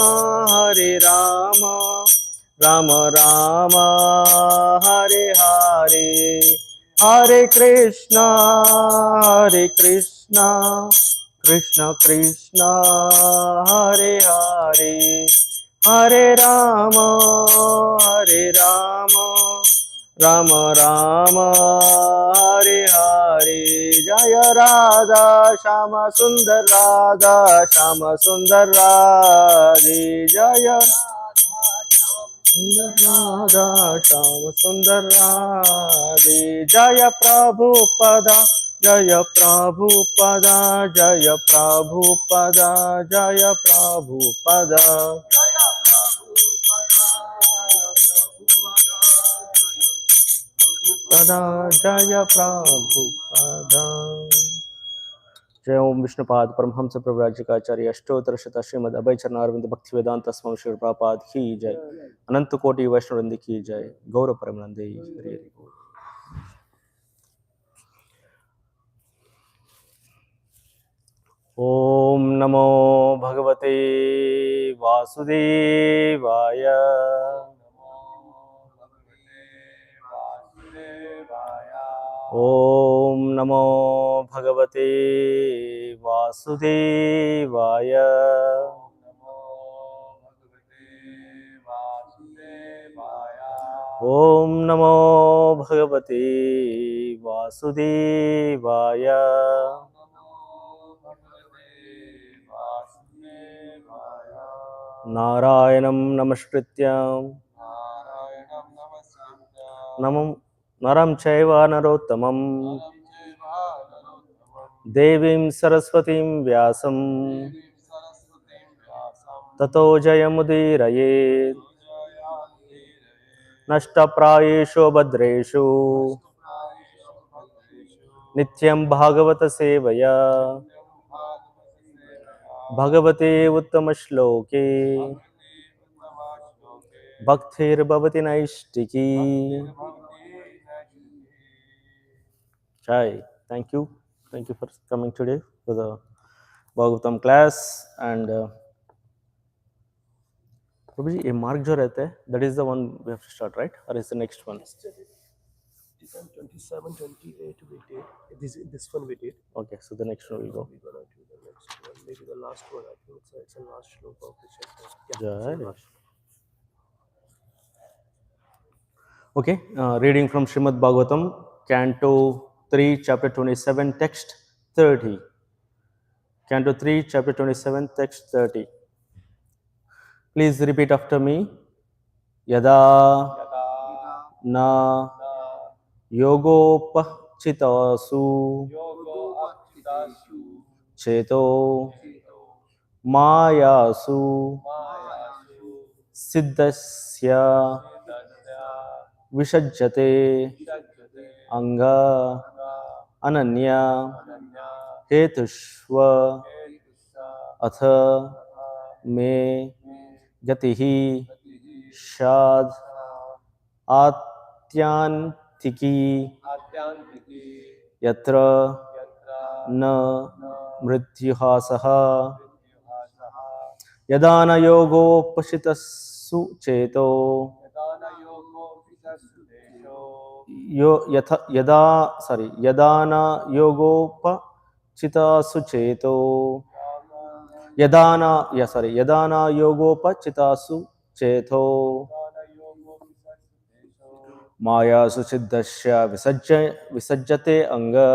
Hare Rama, Rama Rama, Hare Hare, Hare Krishna, Krishna Krishna, Hare Hare, Hare Rama, Rama Rama, Hare Hare. Jaya Radha Shama Sundar Radha Shama Sundar Radhe. Jaya Radha Shama Sundar Radhe. Jaya Prabhupada, Jaya Prabhupada, Jaya Prabhupada, Jaya Prabhupada. Pada Jaya Prabhupada. जय ओम विष्णुपाद परमहंस प्रभुराज का आचार्य अष्टोत्तर शत श्रीमद अभय चरणारविंद भक्ति वेदांत स्वामी श्री प्रभुपाद की जय। अनंत कोटि वैष्णववृंद की जय। गौर परमानंदे हरि हरि बोल। ओम नमो भगवते वासुदेवाय। ओम नमो भगवते वासुदेवाय। ओम नमो भगवते वासुदेवाय। नारायणं नमस्कृत्य नरं चैव नरोत्तमं देवीं सरस्वतीं व्यासं ततो जयमुदीरयेत्। नष्टप्रायेषु भद्रेषु नित्यं भागवत सेवया भगवते उत्तमश्लोके भक्तिर्भवति नैष्टिकी। Jai. Thank you for coming today for the Bhagavatam class. And Prabhuji, a mark jo rehta hai, that is the one we have to start, right? Or is the next one? 27, 28 we did. This one we did. Okay, so the next one will go. We're gonna do the next one. Maybe the last one. I think it's the last shloka of the chapter. Jai. Okay, reading from Srimad Bhagavatam, Canto 3, Chapter 27, Text 30. Canto 3, Chapter 27, Text 30. Please repeat after me. Yada na yogopachitasu cheto mayasu siddhasya visajjate anga ananya hetushva atha me gatihi shad atyantiki yatra na mrityuhasaha yadana yogopashitasu cheto yadana yogopachitasu cheto yadana yogopachitasu cheto maya susiddhasya visajjate anga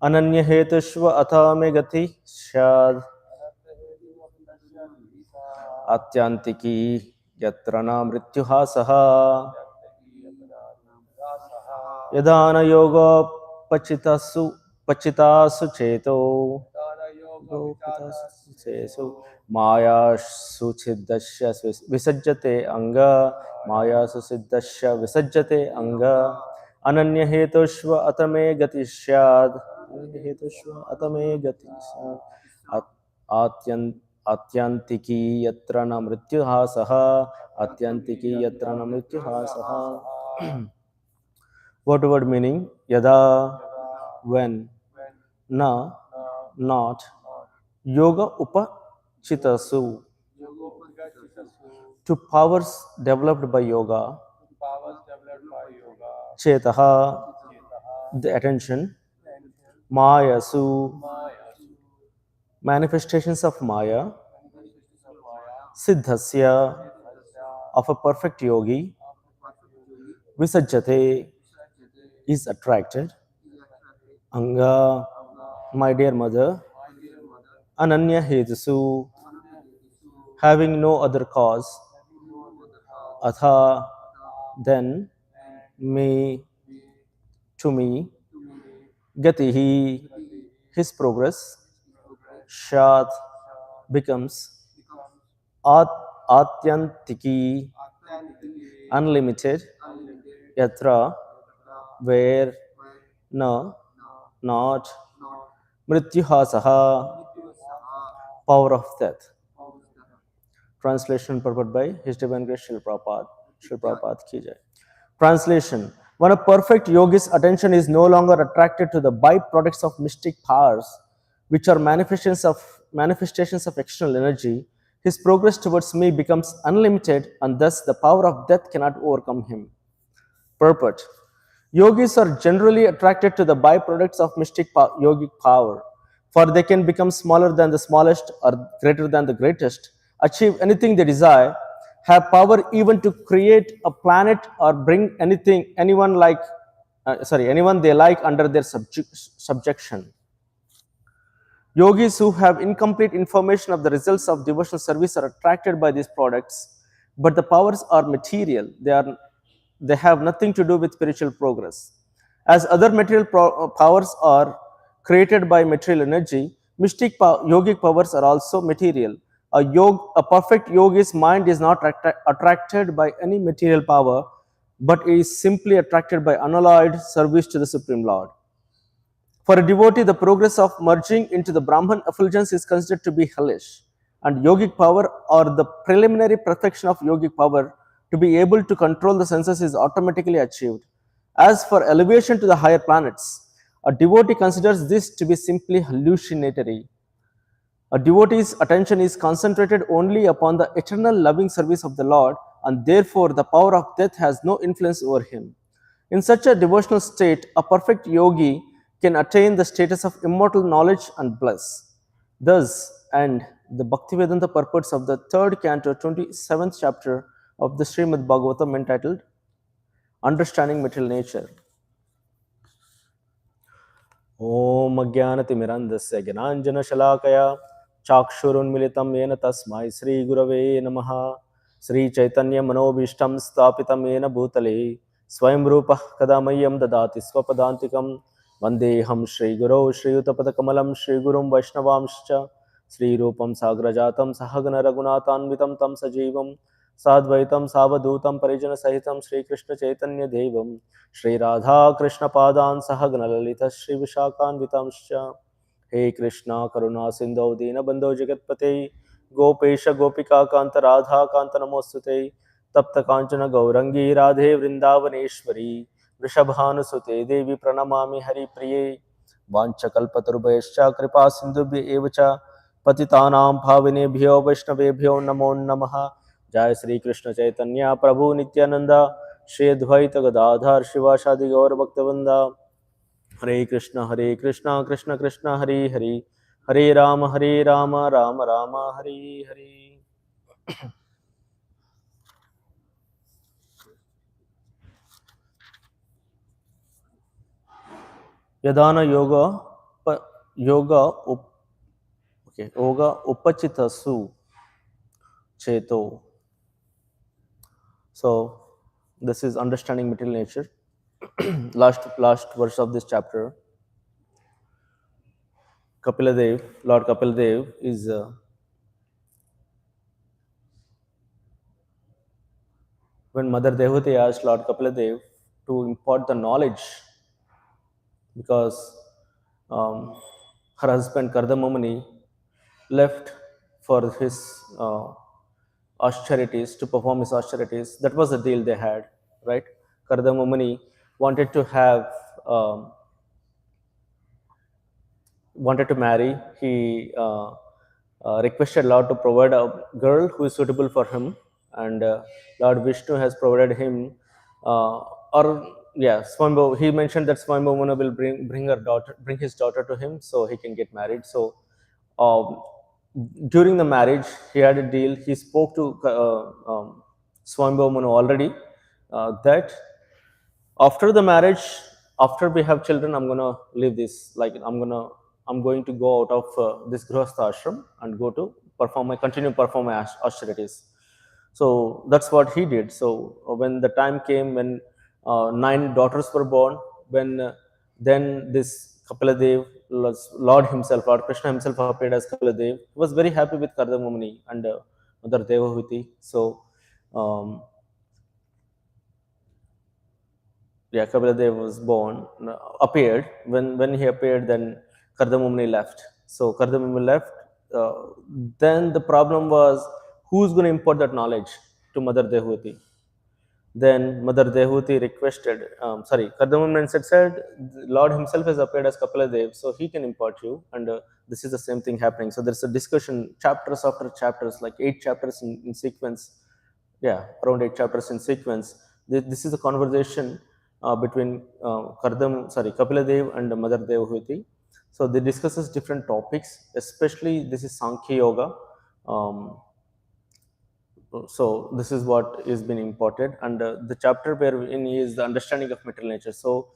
ananya hetushva atha me gati shad atyantiki yatra na mrityuhasaha yadana yoga pachitasu cheto maya susiddhasya visajjate anga maya susiddhasya visajjate anga ananya hetushva atame gati syad atyantiki yatra na mrityuhasaha word meaning yada when, na not, yoga upachitasu, to powers developed by yoga, chetaha, the attention, mayasu, manifestations of maya, siddhasya, of a perfect yogi, visajjate, is attracted, anga, my dear mother, ananya hetusu, having no other cause, atha, then, me, to me, gatihi, his progress, shat, becomes, at, atyantiki, unlimited, yatra, where, na, not, mrityuhasaha, power of death. Translation purport by His Divine Grace Srila Prabhupada. Srila Prabhupada ki jai. Translation. When a perfect yogi's attention is no longer attracted to the byproducts of mystic powers, which are manifestations of external energy, his progress towards me becomes unlimited, and thus the power of death cannot overcome him. Purport. Yogis are generally attracted to the byproducts of mystic yogic power, for they can become smaller than the smallest or greater than the greatest, achieve anything they desire, have power even to create a planet or bring anyone they like under their subjection. Yogis who have incomplete information of the results of devotional service are attracted by these products, but the powers are material. They have nothing to do with spiritual progress. As other material powers are created by material energy, mystic yogic powers are also material. A perfect yogi's mind is not attracted by any material power, but is simply attracted by unalloyed service to the Supreme Lord. For a devotee, the progress of merging into the Brahman effulgence is considered to be hellish, and yogic power, or the preliminary perfection of yogic power, to be able to control the senses, is automatically achieved. As for elevation to the higher planets, a devotee considers this to be simply hallucinatory. A devotee's attention is concentrated only upon the eternal loving service of the Lord, and therefore the power of death has no influence over him. In such a devotional state, a perfect yogi can attain the status of immortal knowledge and bliss. Thus, and the Bhaktivedanta purports of the third canto, 27th chapter of the Srimad Bhagavatam, entitled Understanding Material Nature. ॐ अज्ञानतिमिरन्धस्य ज्ञानाञ्जनशलाकया चाक्षुरुन्मिलितं येन तस्मै श्रीगुरवे नमः। श्रीचैतन्यमनोभीष्टं स्थापितं येन भूतले स्वयं रूपः कदा मह्यं ददाति स्वपदान्तिकं। वन्देऽहं श्रीगुरौ श्रीयुतपदकमलं श्रीगुरुं वैष्णवांश्च श्रीरूपं साग्रजातं सहगणरघुनाथान्वितं तं सजीवं साद्वैतं सावधूतं परिजनसहितं श्रीकृष्णचैतन्यदेवं श्रीराधाकृष्णपादान् सहगणललितः श्रीविशाखान्वितांश्च। हे कृष्णा करुणा सिन्धौ दीनबन्धो जगत्पते गोपेश गोपिकान्त राधाकान्त नमोऽस्तुते। तप्त काञ्चन गौरङ्गी राधे वृन्दावनेश्वरी वृषभानुसुते देवी प्रणमामि हरिप्रिये। वाञ्छकल्पतरुभयश्च कृपा सिन्धुभ्य एव च पतितानां पावनेभ्यो वैष्णवेभ्यो नमो नमः। जय श्री कृष्ण चैतन्य प्रभु नित्यानंद श्री अद्वैत गदाधर शिवासादि गौर भक्तवृंदा। हरे कृष्ण कृष्ण कृष्ण हरे हरे, हरे Ram Ram Ram Hare Hare. यदान yoga उपचितसु cheto. So this is understanding material nature. last verse of this chapter. Lord Kapiladev is when Mother Devhuti asked Lord Kapiladev to impart the knowledge, because her husband Kardamamuni left for his austerities, to perform his austerities. That was the deal they had, right? Kardamamuni wanted to marry. He requested Lord to provide a girl who is suitable for him, and Lord Vishnu has provided him, or yeah, Swambhu. He mentioned that Swambhu Muna will bring his daughter to him, so he can get married. So um, during the marriage, he had a deal. He spoke to Swambhu Munu already that after the marriage, after we have children, I'm gonna leave this, like I'm going to go out of this grihastha ashram and go to continue perform my austerities. So that's what he did. So when the time came when 9 daughters were born, when then this Kapila Lord himself, Lord Krishna himself appeared as Kapila, he was very happy with Kardamamuni and Mother Devahuti. So um, yeah, Kapila was born, appeared. When he appeared, then Kardamumni left. So Kardamumni left. Uh, then the problem was who's going to impart that knowledge to Mother Dehuti. Then Mother Dehuti requested, Kardamumni said, Lord himself has appeared as Kapila Dev, so he can impart you. And this is the same thing happening. So there's a discussion, chapters after chapters, like 8 chapters in sequence. Yeah, around 8 chapters in sequence. This is a conversation between Kapila Dev and Mother Devahuti. So they discusses different topics, especially this is Sankhya Yoga. So this is what is being imported, and the chapter wherein is the understanding of material nature. So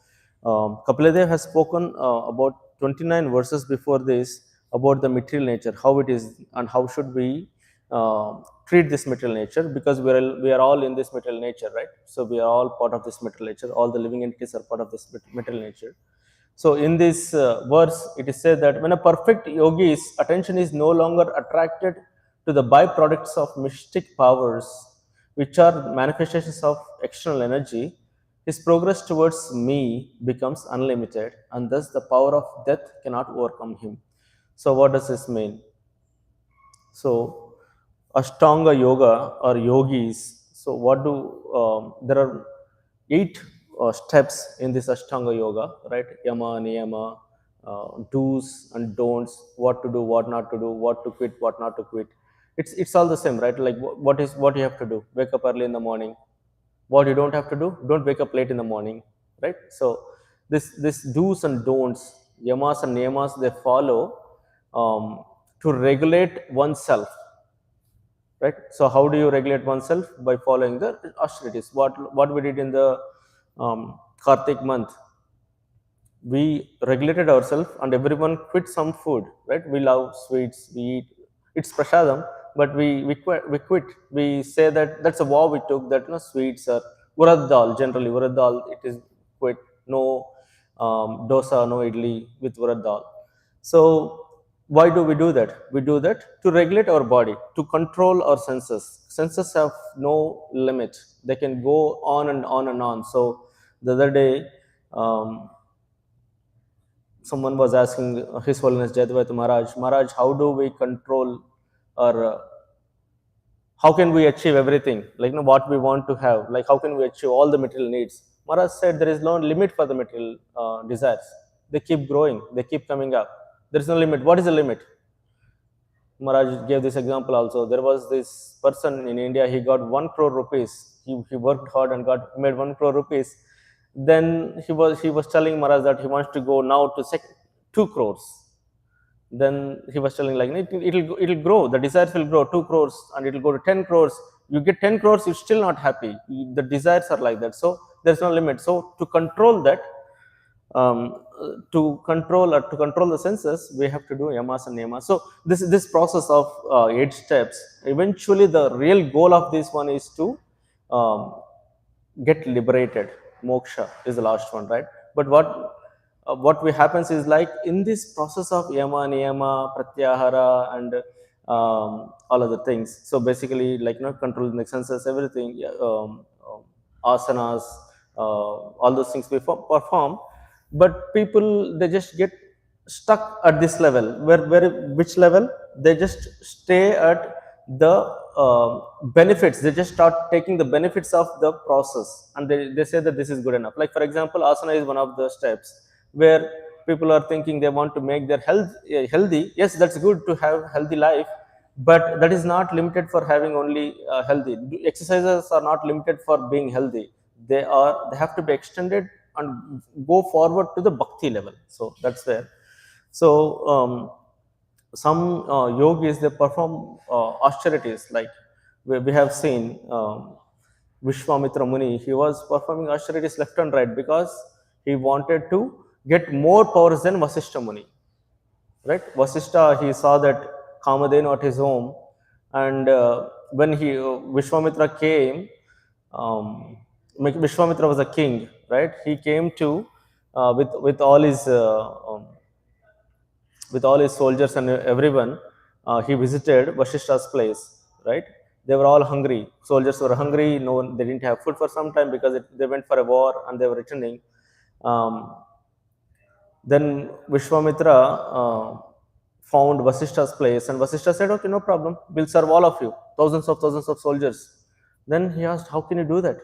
Kapila Dev has spoken about 29 verses before this about the material nature, how it is and how should we treat this material nature, because we are all in this material nature, right? So we are all part of this material nature. All the living entities are part of this material nature. So in this verse, it is said that when a perfect yogi's attention is no longer attracted to the byproducts of mystic powers, which are manifestations of external energy, his progress towards me becomes unlimited, and thus the power of death cannot overcome him. So what does this mean? So Ashtanga Yoga or yogis. So what do there are 8 steps in this Ashtanga Yoga, right? Yama, Niyama, do's and don'ts, what to do, what not to do, what to quit, what not to quit. It's all the same, right? Like what you have to do? Wake up early in the morning. What you don't have to do? Don't wake up late in the morning, right? So this do's and don'ts, yamas and niyamas, they follow to regulate oneself, right? So how do you regulate oneself? By following the austerities. What we did in the Kartik month, we regulated ourselves and everyone quit some food, right? We love sweets, we eat, it's prasadam, but we quit. We say that that's a vow we took, that no sweets or urad dal, generally urad dal, it is quit. No dosa, no idli with urad dal. So why do we do that? We do that to regulate our body, to control our senses. Senses have no limit, they can go on and on and on. So the other day, someone was asking His Holiness Jayadvaita Maharaj, how do we control, or how can we achieve everything? Like, what we want to have, like, how can we achieve all the material needs? Maharaj said there is no limit for the material desires. They keep growing, they keep coming up. There is no limit. What is the limit? Maharaj gave this example also. There was this person in India, he got 1 crore rupees. He worked hard and made 1 crore rupees. Then he was telling Maharaj that he wants to go now to 2 crores. Then he was telling, like, it'll grow, the desires will grow 2 crores and it'll go to 10 crores. You get 10 crores, you're still not happy. The desires are like that. So there's no limit. So to control that, to control the senses, we have to do yamas and niyamas. So this process of 8 steps, eventually the real goal of this one is to get liberated. Moksha is the last one, right? But what we happens is, like, in this process of yama, niyama, pratyahara, and all other things. So basically, like, controlling the senses, everything, asanas, all those things we perform. But people, they just get stuck at this level. Which level? They just stay at the benefits. They just start taking the benefits of the process, and they say that this is good enough. Like, for example, asana is one of the steps where people are thinking they want to make their health healthy. Yes, that's good to have healthy life, but that is not limited for having only healthy. Exercises are not limited for being healthy. They have to be extended and go forward to the bhakti level. So that's where. So some yogis, they perform austerities, like we have seen Vishwamitra Muni. He was performing austerities left and right because he wanted to get more powers than Vasishtha Muni. Right? Vasishtha, he saw that Kamadhenu at his home, and when Vishwamitra came, Vishwamitra was a king, right? He came to with all his soldiers and everyone. He visited Vasishta's place, right? They were all hungry. Soldiers were hungry. No one, they didn't have food for some time because they went for a war and they were returning. Um, then Vishwamitra found Vasishta's place, and Vasishta said, "Okay, no problem. We'll serve all of you, thousands of soldiers." Then he asked, "How can you do that?"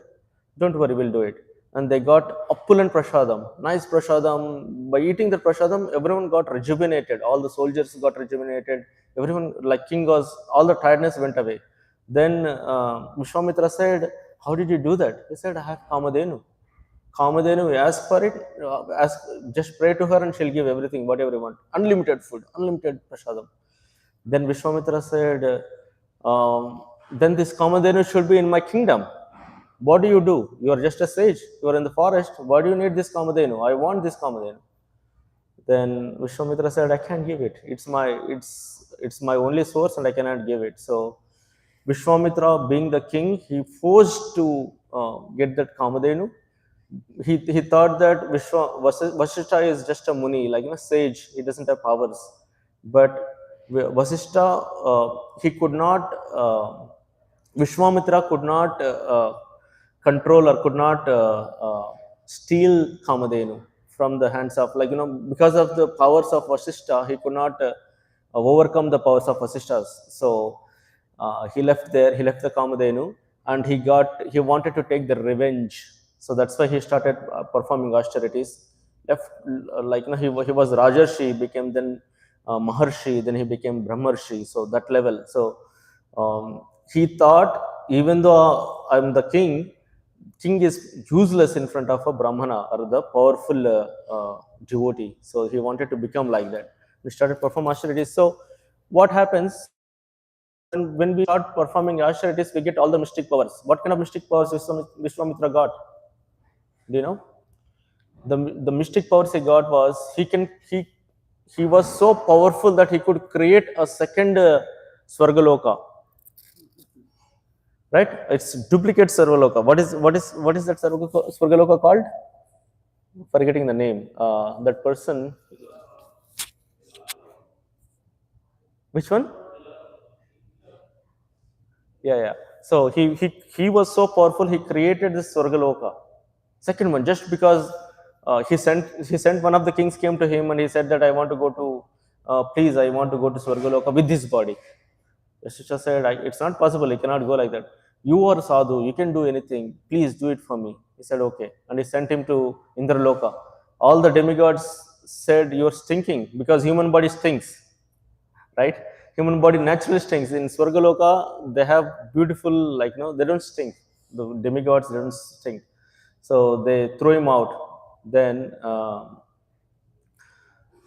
"Don't worry, we'll do it." And they got opulent prasadam, nice prasadam. By eating the prasadam, everyone got rejuvenated. All the soldiers got rejuvenated. Everyone, like king was, all the tiredness went away. Then Vishwamitra said, "How did you do that?" He said, "I have Kamadhenu. Kamadhenu, ask for it, just pray to her and she'll give everything, whatever you want. Unlimited food, unlimited prasadam." Then Vishwamitra said, then this Kamadhenu should be in my kingdom. What do? You are just a sage. You are in the forest. Why do you need this Kamadhenu? I want this Kamadhenu. Then Vishwamitra said, "I can't give it. It's my only source and I cannot give it." So Vishwamitra, being the king, he forced to get that Kamadhenu. He thought that Vasishtha is just a muni, like a sage. He doesn't have powers. But Vasishtha, he could not, Vishwamitra could not control or could not steal Kamadhenu from the hands of, because of the powers of Vasishtha, he could not overcome the powers of Vasishthas. So he left the Kamadhenu, and he wanted to take the revenge. So that's why he started performing austerities. Left, he was Rajarshi, became then Maharshi, then he became Brahmarshi. So that level. So he thought, even though I'm the king is useless in front of a Brahmana or the powerful devotee. So he wanted to become like that. We started performing austerities. So what happens when we start performing austerities? We get all the mystic powers. What kind of mystic powers Vishwamitra got? Do you know? The mystic powers he got was he was so powerful that he could create a second Swargaloka. Right? It's duplicate Sarvaloka. What is that Swargaloka called? Forgetting the name. That person. Which one? Yeah. So he was so powerful. He created this Swargaloka. Second one, just because he sent one of the kings came to him and he said that I want to go to, please, I want to go to Swargaloka with this body. Yashisha said, "It's not possible. You cannot go like that. You are sadhu. You can do anything. Please do it for me." He said, "Okay." And he sent him to Indraloka. All the demigods said, "You're stinking," because human body stinks, right? Human body naturally stinks. In Swargaloka, they have beautiful, they don't stink. The demigods don't stink. So they threw him out. Then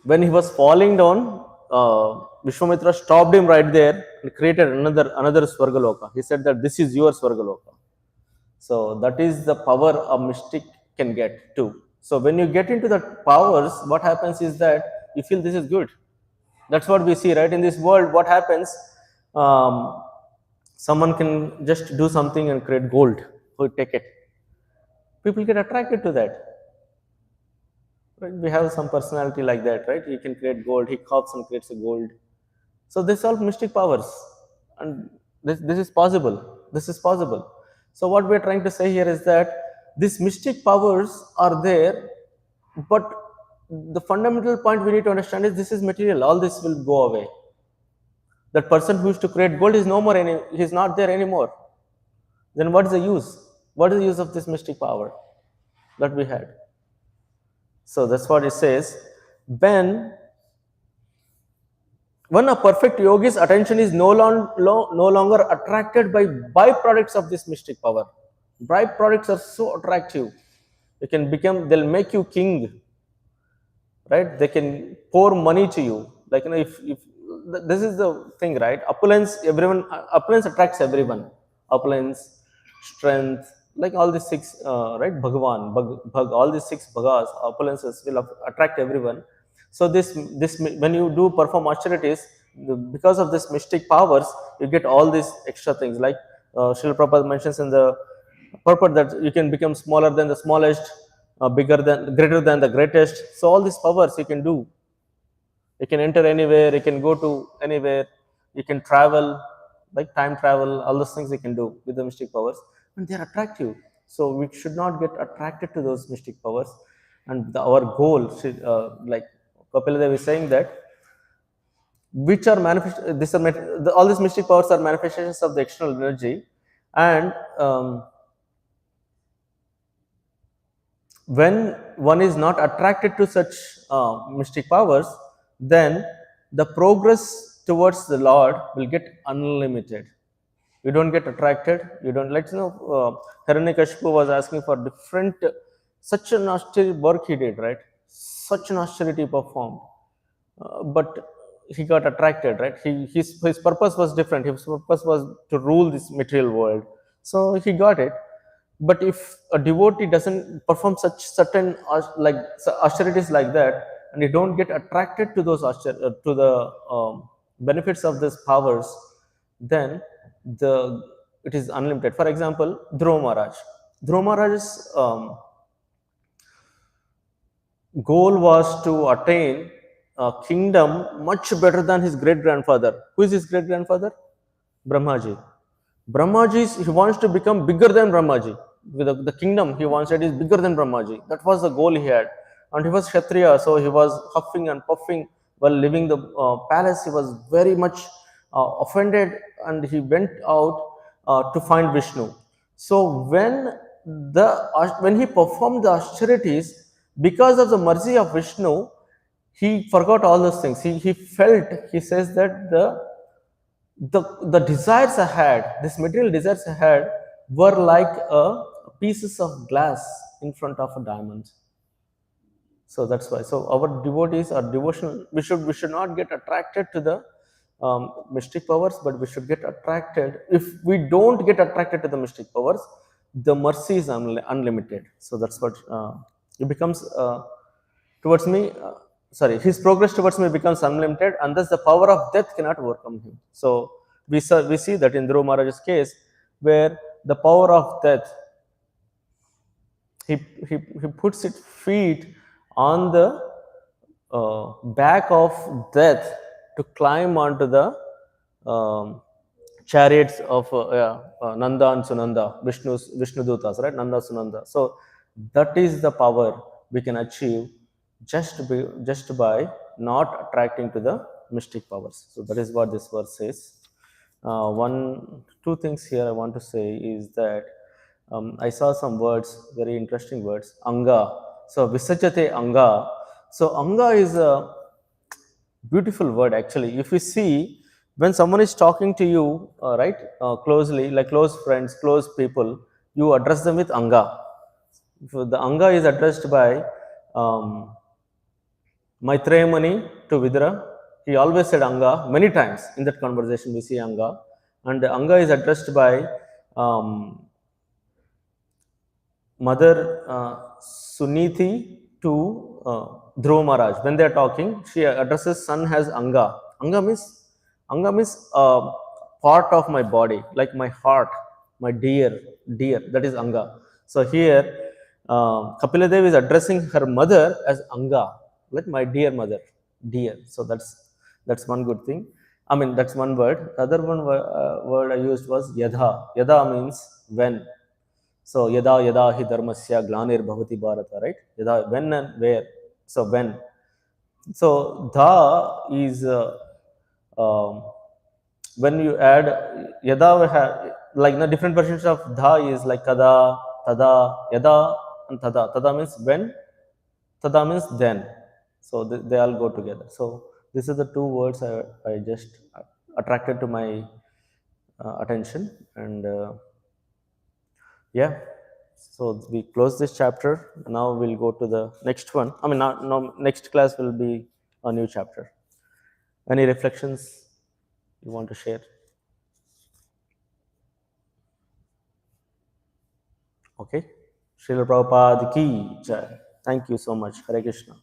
when he was falling down, Vishwamitra stopped him right there and created another Swargaloka. He said that this is your Swargaloka. So that is the power a mystic can get too. So when you get into the powers, what happens is that you feel this is good. That's what we see, right? In this world, what happens? Someone can just do something and create gold. We take it. People get attracted to that. Right? We have some personality like that, right? He can create gold. He coughs and creates a gold. So this all mystic powers, and this is possible. This is possible. So what we're trying to say here is that these mystic powers are there, but the fundamental point we need to understand is this is material. All this will go away. That person who used to create gold is no more. He's not there anymore. Then what is the use? What is the use of this mystic power that we had? So that's what it says. when a perfect yogi's attention is no longer attracted by byproducts of this mystic power. Byproducts are so attractive. They'll make you king, right? They can pour money to you. Like, if this is the thing, right? Opulence attracts everyone. Opulence, strength, like all these six, right? All these six bhagas, opulences will attract everyone. So this when you do perform austerities, because of this mystic powers, you get all these extra things. Like Srila Prabhupada mentions in the purport that you can become smaller than the smallest, greater than the greatest. So all these powers you can do. You can enter anywhere, you can go to anywhere, you can travel, like time travel, all those things you can do with the mystic powers, and they are attractive. So we should not get attracted to those mystic powers. And our goal should, like Kapila Dev is saying that, which are all these mystic powers are manifestations of the external energy, and when one is not attracted to such mystic powers, then the progress towards the Lord will get unlimited. You don't get attracted. You don't, like, Hiranyakashipu was asking for different, such an austere work he did, right? Such an austerity performed, but he got attracted, right? His purpose was different. His purpose was to rule this material world, so he got it. But if a devotee doesn't perform such certain austerities like that, and you don't get attracted to those to the benefits of these powers, then it is unlimited. For example, Dhruva Maharaj. Dhruva Maharaj's goal was to attain a kingdom much better than his great grandfather. Who is his great grandfather? Brahmaji. Brahmaji, he wants to become bigger than Brahmaji. With the kingdom he wanted is bigger than Brahmaji. That was the goal he had. And he was Kshatriya, so he was huffing and puffing while leaving the palace. He was very much offended, and he went out to find Vishnu. So when he performed the austerities, because of the mercy of Vishnu, he forgot all those things. He felt, he says that the desires I had, this material desires I had, were like pieces of glass in front of a diamond. So that's why. So our devotees are devotional. We should not get attracted to the mystic powers, but we should get attracted. If we don't get attracted to the mystic powers, the mercy is unlimited. So that's what it becomes towards me. His progress towards me becomes unlimited, and thus the power of death cannot overcome him. So we see that in Dhruva Maharaj's case, where the power of death, he puts its feet on the back of death to climb onto the chariots of Nanda and Sunanda, Vishnu Dutas, right? Nanda, Sunanda. So that is the power we can achieve just by not attracting to the mystic powers. So that is what this verse says. Two things here I want to say is that I saw some words, very interesting words. Anga. So Visajate Anga. So Anga is a beautiful word actually. If you see, when someone is talking to you, right, closely, like close friends, close people, you address them with Anga. So the Anga is addressed by Maitreyamani to Vidura. He always said Anga many times in that conversation. We see Anga, and Anga is addressed by Mother Suniti to Dhruva Maharaj. When they are talking, she addresses son as Anga. Anga means part of my body, like my heart, my dear. That is Anga. So here, Kapila Devi is addressing her mother as Anga, like my dear mother, dear. So that's one good thing. I mean, that's one word. The other word I used was Yadha. Yadha means when. So yada hi dharmasya glanir bhavati bharata, right? Yada, when and where. So when. So dha is when you add yada, we have like the different versions of dha is like kada, tada, yada, and tada. Tada means when. Tada means then. So they all go together. So this is the two words I just attracted to my attention, and yeah. So we close this chapter. Now we'll go to the next one. I mean, not, no, next class will be a new chapter. Any reflections you want to share? Okay. Srila Prabhupada ki jai. Thank you so much. Hare Krishna.